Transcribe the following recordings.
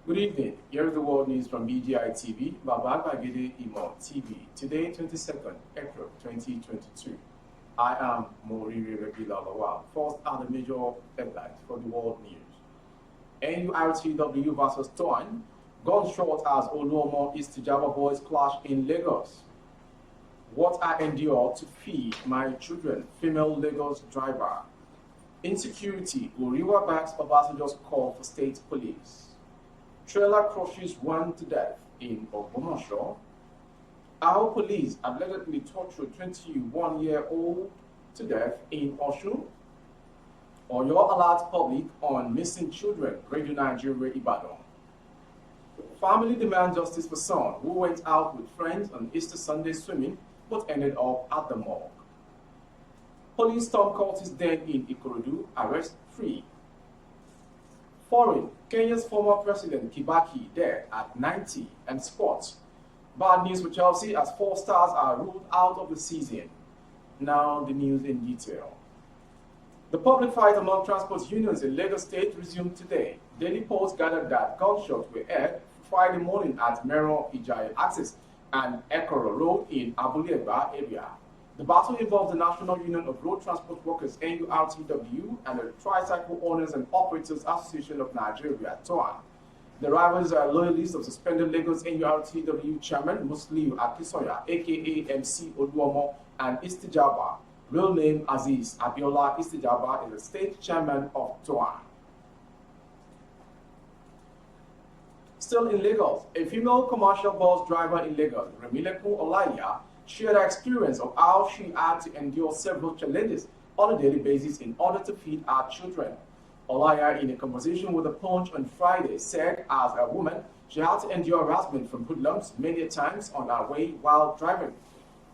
Good evening. Here is the world news from BGI TV, Babak Bagede Imo TV. Today, 22nd April 2022. I am Moriri Rebila Lawal. First are the major headlines for the world news. NURTW versus Tortür. Gunshot as Oluomo East Java boys clash in Lagos. What I endure to feed my children. Female Lagos driver. Insecurity. Uriwa backs Obasanjo's call for state police. Trailer crushes one to death in Ogbomoso. Our police allegedly tortured 21-year-old to death in Osun. Or your alert public on missing children, Radio Nigeria Ibadan. Family demand justice for son who went out with friends on Easter Sunday swimming but ended up at the morgue. Police storm cultists den in Ikorodu, arrest free. Foreign, Kenya's former president Kibaki dead at 90, and sports. Bad news for Chelsea as 4 stars are ruled out of the season. Now the news in detail. The public fight among transport unions in Lagos State resumed today. Daily Post gathered that gunshots were heard Friday morning at Mero Ijayi Axis and Ekoro Road in Abulegba area. The battle involved the National Union of Road Transport Workers NURTW and the Tricycle Owners and Operators Association of Nigeria (TOAN). The rivals are loyalists of suspended Lagos NURTW chairman Musliu Akisoya, aka MC Oluomo, and Istijaba, real name Aziz Abiola Istijaba, is the state chairman of TOAN. Still in Lagos, a female commercial bus driver in Lagos, Remilekun Olaiya, shared her experience of how she had to endure several challenges on a daily basis in order to feed her children. Olaiya, in a conversation with The Punch on Friday, said as a woman, she had to endure harassment from hoodlums many times on her way while driving.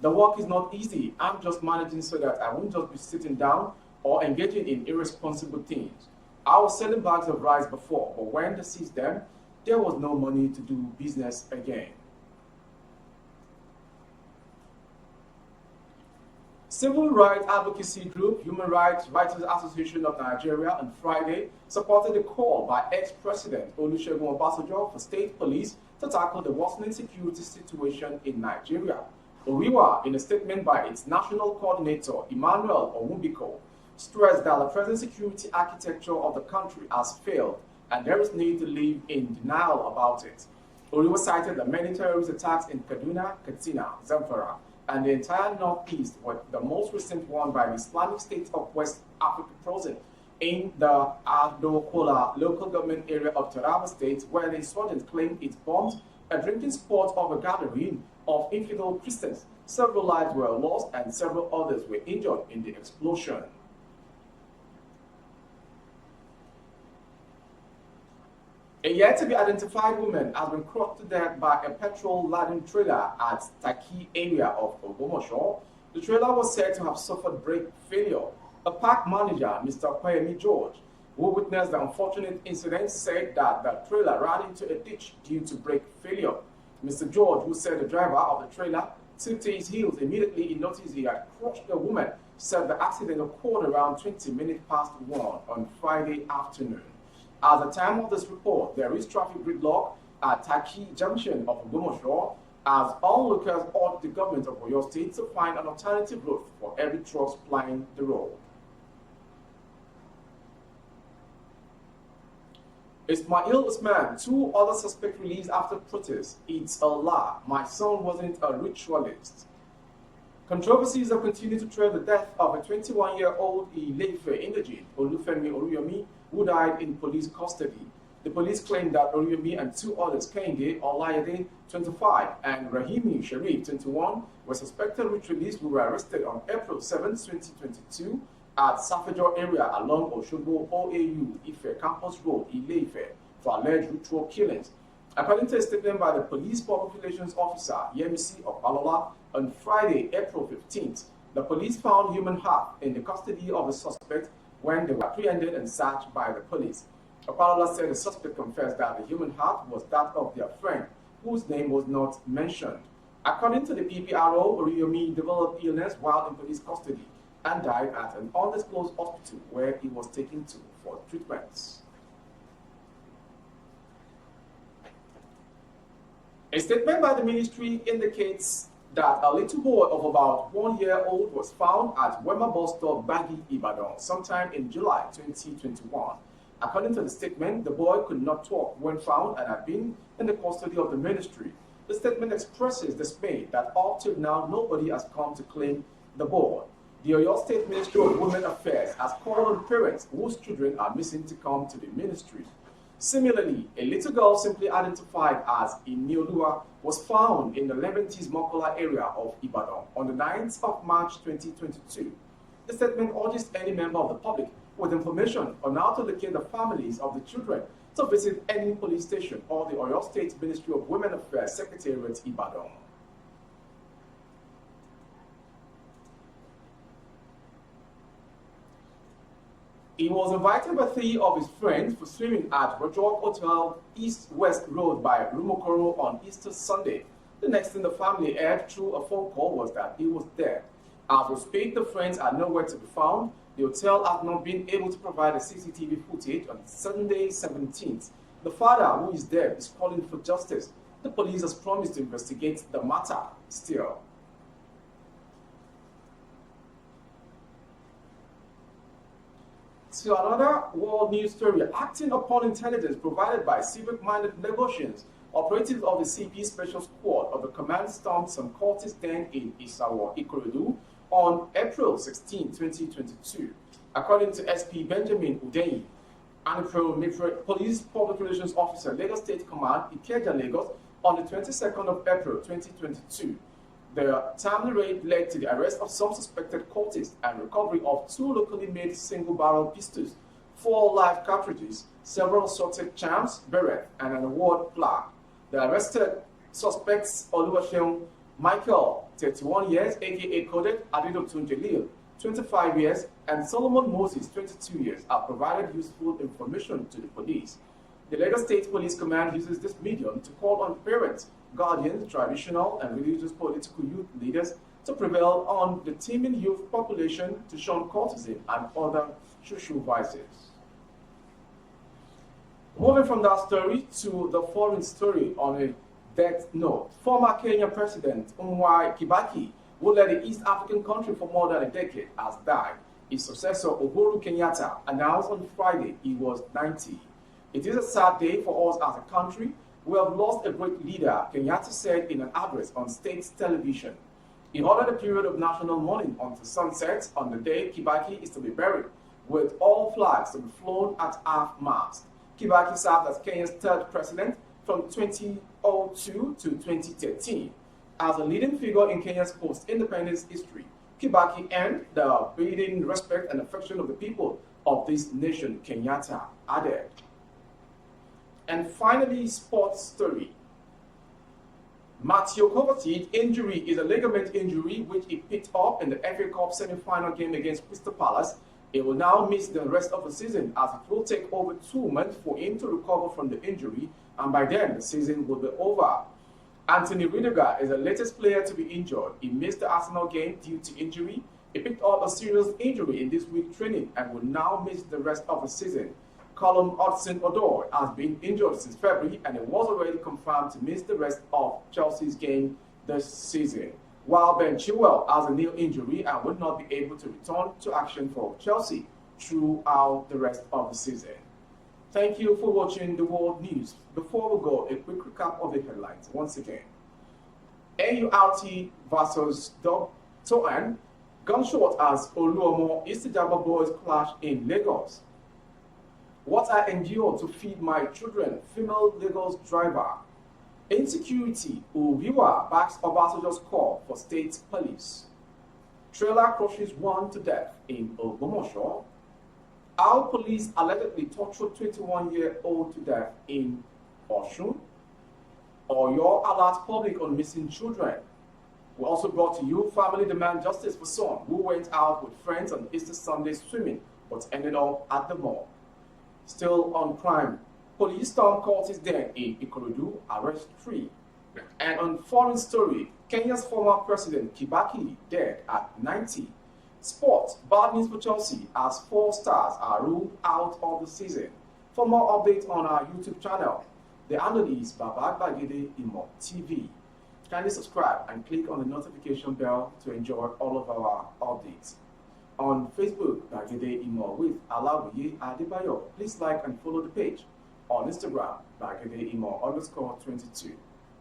The work is not easy. I'm just managing so that I won't just be sitting down or engaging in irresponsible things. I was selling bags of rice before, but when they seized them, there was no money to do business again. Civil rights advocacy group Human Rights Writers Association of Nigeria on Friday supported a call by ex-president Olusegun Obasanjo for state police to tackle the worsening security situation in Nigeria. Oriwa, in a statement by its national coordinator Emmanuel Owumbiko, stressed that the present security architecture of the country has failed and there is need to live in denial about it. Oriwa cited the many terrorist attacks in Kaduna, Katsina, Zamfara, and the entire Northeast, with the most recent one by the Islamic State of West Africa Province in the Adokola local government area of Taraba State, where the insurgents claimed it bombed a drinking spot of a gathering of infidel Christians. Several lives were lost and several others were injured in the explosion. A yet-to-be-identified woman has been crushed to death by a petrol-laden trailer at Taki area of Ogbomoso. The trailer was said to have suffered brake failure. A park manager, Mr. Kwemi George, who witnessed the unfortunate incident, said that the trailer ran into a ditch due to brake failure. Mr. George, who said the driver of the trailer took to his heels immediately he noticed he had crushed the woman, said the accident occurred around 20 minutes past 1 on Friday afternoon. At the time of this report, there is traffic gridlock at Taki Junction of Ogbomoso as onlookers urge the government of Oyo State to find an alternative route for every truck plying the road. Ismail Usman, 2 other suspects released after protest. It's a lie. My son wasn't a ritualist. Controversies have continued to trail the death of a 21-year-old Ile-Ife indigene, Olufemi Oriyomi, who died in police custody. The police claimed that Oriyomi and 2 others, Kehinde Olayede, 25, and Rahimi Sharif, 21, were suspected ritualists who were arrested on April 7, 2022 at Safejo area along Oshogbo OAU Ife Campus Road, Ile-Ife, for alleged ritual killings. According to a statement by the police public relations officer, Yemisi Opalola, on Friday, April 15th, the police found human heart in the custody of the suspect when they were apprehended and searched by the police. Opalola said the suspect confessed that the human heart was that of their friend, whose name was not mentioned. According to the PPRO, Oriyomi developed illness while in police custody and died at an undisclosed hospital where he was taken to for treatments. A statement by the ministry indicates that a little boy of about 1 year old was found at Wema bus stop Bagi, Ibadan, sometime in July 2021. According to the statement, the boy could not talk when found and had been in the custody of the ministry. The statement expresses dismay that up till now nobody has come to claim the boy. The Oyo State Ministry of Women Affairs has called on parents whose children are missing to come to the ministry. Similarly, a little girl simply identified as Iniolua was found in the Leventis Mokola area of Ibadan on the 9th of March 2022. The statement urges any member of the public with information on how to locate the families of the children to visit any police station or the Oyo State Ministry of Women Affairs Secretariat, Ibadan. He was invited by 3 of his friends for swimming at Rojok Hotel East-West Road by Rumokoro on Easter Sunday. The next thing the family heard through a phone call was that he was dead. As was paid, the friends are nowhere to be found. The hotel has not been able to provide a CCTV footage on Sunday 17th. The father, who is dead, is calling for justice. The police has promised to investigate the matter still. To another world news story, acting upon intelligence provided by civic-minded Lagosians, operatives of the CP Special Squad of the command stormed some cultist den in Isawa, Ikorodu on April 16, 2022. According to SP Benjamin Udeyi, an Police Public Relations Officer, Lagos State Command, Ikeja, Lagos, on the 22nd of April 2022. The timely raid led to the arrest of some suspected cultists and recovery of 2 locally made single-barrel pistols, 4 live cartridges, several assorted charms, beret, and an award plaque. The arrested suspects Oluwaseun Michael, 31 years, aka Coded Adedotun Jalil, 25 years, and Solomon Moses, 22 years, have provided useful information to the police. The Lagos State Police Command uses this medium to call on parents, guardians, traditional and religious political youth leaders to prevail on the teeming youth population to shun cultism and other social vices. Moving from that story to the foreign story on a death note, former Kenyan President Mwai Kibaki, who led the East African country for more than a decade, has died. His successor, Uhuru Kenyatta, announced on Friday he was 90. It is a sad day for us as a country. We have lost a great leader, Kenyatta said in an address on state television. He ordered a period of national mourning until sunset on the day Kibaki is to be buried, with all flags to be flown at half-mast. Kibaki served as Kenya's 3rd president from 2002 to 2013. As a leading figure in Kenya's post-independence history, Kibaki earned the abiding respect and affection of the people of this nation, Kenyatta added. And finally, sports story. Matteo Kovacic injury is a ligament injury which he picked up in the FA Cup semi-final game against Crystal Palace. He will now miss the rest of the season as it will take over 2 months for him to recover from the injury, and by then the season will be over. Anthony Rudiger is the latest player to be injured. He missed the Arsenal game due to injury. He picked up a serious injury in this week's training and will now miss the rest of the season. Callum Hudson-Odoi has been injured since February and it was already confirmed to miss the rest of Chelsea's game this season, while Ben Chilwell has a knee injury and will not be able to return to action for Chelsea throughout the rest of the season. Thank you for watching the World News. Before we go, a quick recap of the headlines once again. NURT versus Tortür, gunshot as Oluomo Istijaba boys clash in Lagos. What I endure to feed my children, female Lagos driver. Insecurity, Uviwa backs Obasanjo's call for state police. Trailer crushes 1 to death in Ogbomoso. How police allegedly tortured 21-year-old to death in Osun. Oyo alert public on missing children. We also brought to you family demand justice for son who went out with friends on Easter Sunday swimming but ended up at the mall. Still on crime, police storm cultist den in Ikorodu, arrest 3. And on foreign story, Kenya's former president Kibaki dead at 90. Sports, bad news for Chelsea as 4 stars are ruled out of the season. For more updates on our YouTube channel, The handle is Baba Gbagede Imo TV. Kindly subscribe and click on the notification bell to enjoy all of our updates. On Facebook, Gbagede Imo with Alawiye Adebayo. Please like and follow the page. On Instagram, Gbagede Imo_22.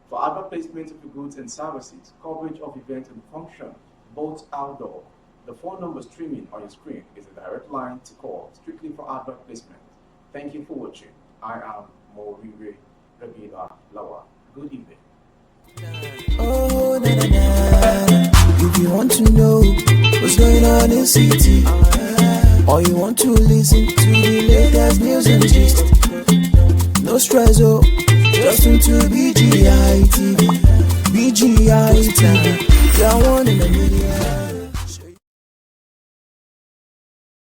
For advert placement of your goods and services, coverage of events and function, both outdoor. The phone number streaming on your screen is a direct line to call, strictly for advert placement. Thank you for watching. I am Morire Rabila Lawa. Good evening. Oh, na na na. If you want to know what's going on in city, or you want to listen to the latest news and gist, no stress, oh, just tune to BGI TV. BGI TV, you're one in a million.